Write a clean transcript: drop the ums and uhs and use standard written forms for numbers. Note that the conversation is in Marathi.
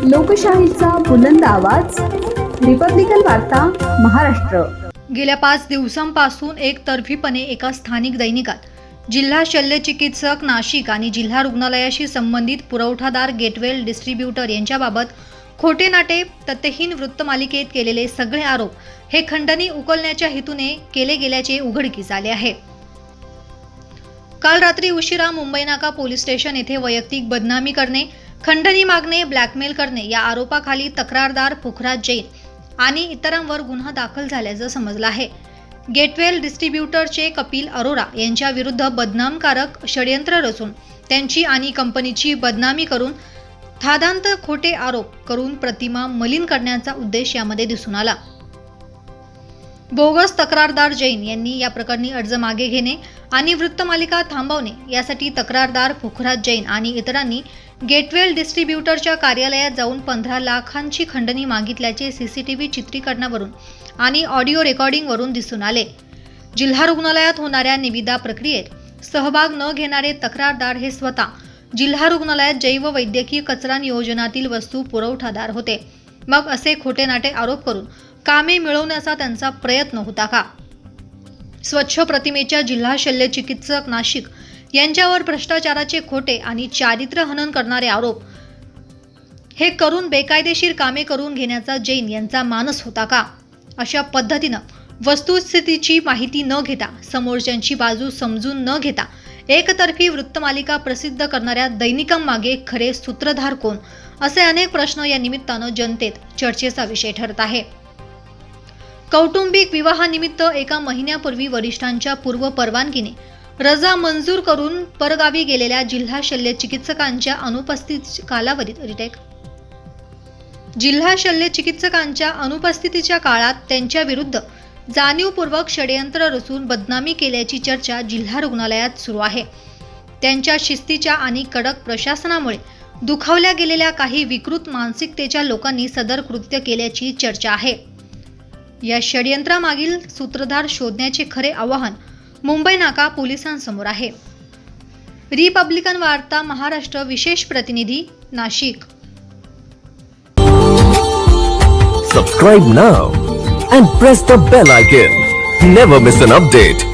लोकशाहीचा बुलंद आवाज, रिपब्लिकन वार्ता महाराष्ट्र। गेल्या 5 दिवसांपासून एकतर्फीपणे एका स्थानिक दैनिकात जिल्हा शल्यचिकित्सक नाशिक आणि जिल्हा रुग्णालयाशी संबंधित पुरवठादार गेटवेल डिस्ट्रीब्युटर यांच्याबाबत खोटे नाटे तथ्यहीन वृत्तमालिकेत केलेले सगळे आरोप हे खंडणी उकलण्याच्या हेतूने केले गेल्याचे उघडकीस आले आहे। काल रात्री उशिरा मुंबई नाका पोलीस स्टेशन येथे वैयक्तिक बदनामी करणे, खंडणी मागणे, ब्लॅकमेल करणे या आरोपाखाली तक्रारदार पुखराज जैन आणि इतरांवर गुन्हा दाखल झाल्याचं समजलं आहे। गेटवेल डिस्ट्रीब्युटरचे कपिल अरोरा यांच्या विरुद्ध बदनामकारक षडयंत्र रचून त्यांची आणि कंपनीची बदनामी करून थादांत खोटे आरोप करून प्रतिमा मलिन करण्याचा उद्देश यामध्ये दिसून आला। बोगस तक्रारदार जैन यांनी या प्रकरणी अर्ज मागे घेणे आणि वृत्तमालिका थांबवणे यासाठी तक्रारदार पुखराज जैन आणि इतरांनी गेटवेल डिस्ट्रीब्युटरच्या कार्यालयात जाऊन 15 लाखांची खंडणी मागितल्याचे सीसीटीव्ही चित्रीकरणावरून आणि ऑडिओ रेकॉर्डिंगवरून दिसून आले। जिल्हा रुग्णालयात होणाऱ्या निविदा प्रक्रियेत सहभाग न घेणारे तक्रारदार हे स्वतः जिल्हा रुग्णालयात जैव वैद्यकीय कचरा नियोजनातील वस्तू पुरवठादार होते। मग असे खोटे नाटे आरोप करून कामे मिळवण्याचा त्यांचा प्रयत्न होता का? स्वच्छ प्रतिमेच्या जिल्हा शल्यचिकित्सक नाशिक यांच्यावर भ्रष्टाचाराचे खोटे आणि चारित्र्य हनन करणारे आरोप हे करून बेकायदेशीर कामे करून घेण्याचा जैन यांचा मानस होता का? अशा पद्धतीनं वस्तुस्थितीची माहिती न घेता, समोरच्यांची बाजू समजून न घेता एकतर्फी वृत्तमालिका प्रसिद्ध करणाऱ्या दैनिकांमागे खरे सूत्रधार कोण, असे अनेक प्रश्न या निमित्तानं जनतेत चर्चेचा विषय ठरत आहे। कौटुंबिक विवाहानिमित्त एका महिन्यापूर्वी वरिष्ठांच्या पूर्व परवानगीने रजा मंजूर करून परगावी गेलेल्या जिल्हा शल्यचिकित्सकांच्या अनुपस्थितीच्या काळात त्यांच्या विरुद्ध जाणीवपूर्वक षडयंत्र रचून बदनामी केल्याची चर्चा जिल्हा रुग्णालयात सुरू आहे। त्यांच्या शिस्तीच्या आणि कडक प्रशासनामुळे दुखावल्या गेलेल्या काही विकृत मानसिकतेच्या लोकांनी सदर कृत्य केल्याची चर्चा आहे। या षडयंत्रामागील सूत्रधार शोधण्याचे खरे आव्हान मुंबई नाका पोलिसांसमोर आहे। रिपब्लिकन वार्ता महाराष्ट्र विशेष प्रतिनिधी Nashik. Subscribe now and press the bell icon. Never miss an update.